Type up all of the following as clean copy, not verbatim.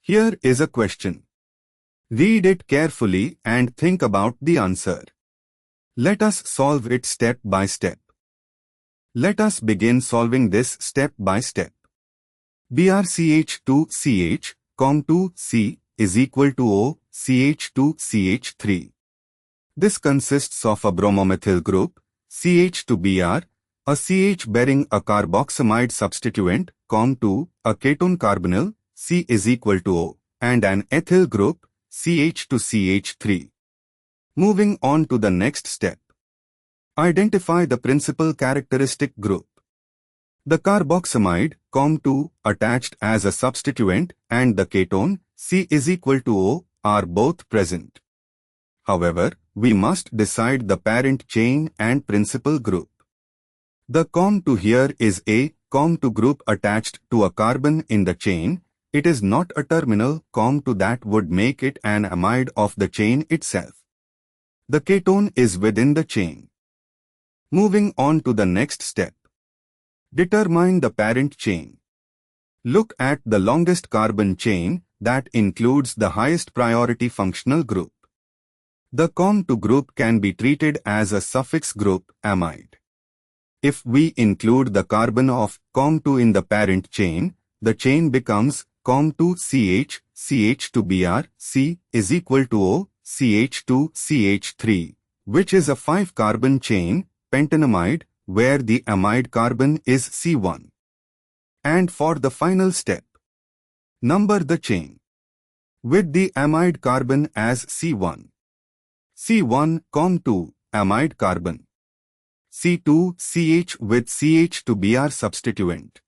Here is a question. Read it carefully and think about the answer. Let us solve it step by step. Let us begin solving this step by step. BrCH2CH, CONH2C is equal to O, CH2CH3. This consists of a bromomethyl group, CH to Br, a CH bearing a carboxamide substituent, CONH2, a ketone carbonyl, C is equal to O, and an ethyl group, CH to CH3. Moving on to the next step. Identify the principal characteristic group. The carboxamide, CONH2, attached as a substituent, and the ketone, C is equal to O, are both present. However, we must decide the parent chain and principal group. The CONH2 here is a CONH2 group attached to a carbon in the chain. It is not a terminal CONH2 that would make it an amide of the chain itself. The ketone is within the chain. Moving on to the next step. Determine the parent chain. Look at the longest carbon chain that includes the highest priority functional group. The CONH2 group can be treated as a suffix group, amide. If we include the carbon of CONH2 in the parent chain, the chain becomes CONH2CH, CH to Br, C is equal to O, CH2CH3, which is a 5-carbon chain, pentanamide, where the amide carbon is C1. And for the final step, number the chain. With the amide carbon as C1. C1, CONH2, amide carbon. C2, CH with CH to Br substituent.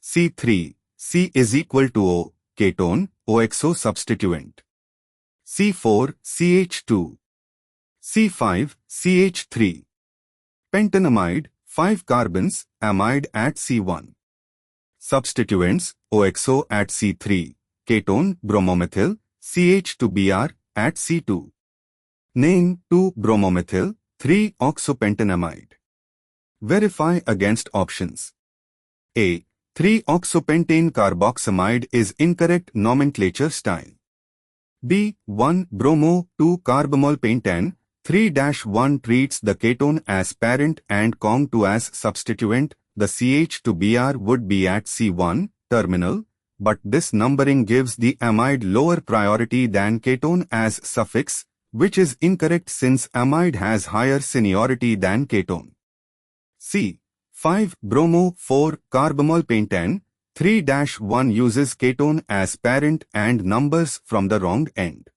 C3, C is equal to O, ketone, OXO substituent. C4, CH2. C5, CH3. Pentanamide, 5 carbons, amide at C1. Substituents, OXO at C3, ketone, bromomethyl, CH to Br at C2. Name 2-bromomethyl, 3-oxopentanamide. Verify against options. A. 3-oxopentane carboxamide is incorrect nomenclature style. B. 1-bromo 2-carbamolpentane 3-1 treats the ketone as parent and CONH2 as substituent. The CH to Br would be at C1 terminal, but this numbering gives the amide lower priority than ketone as suffix, which is incorrect since amide has higher seniority than ketone. C. 5-bromo 4-carbamolpentane 3-1 uses ketone as parent and numbers from the wrong end.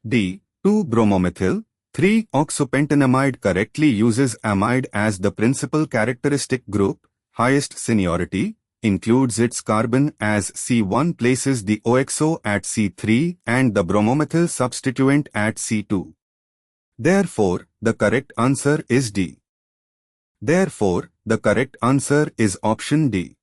D. 2-bromomethyl 3-oxopentanamide correctly uses amide as the principal characteristic group, highest seniority, includes its carbon as C1, places the OXO at C3 and the bromomethyl substituent at C2. Therefore, the correct answer is D. Therefore, the correct answer is option D.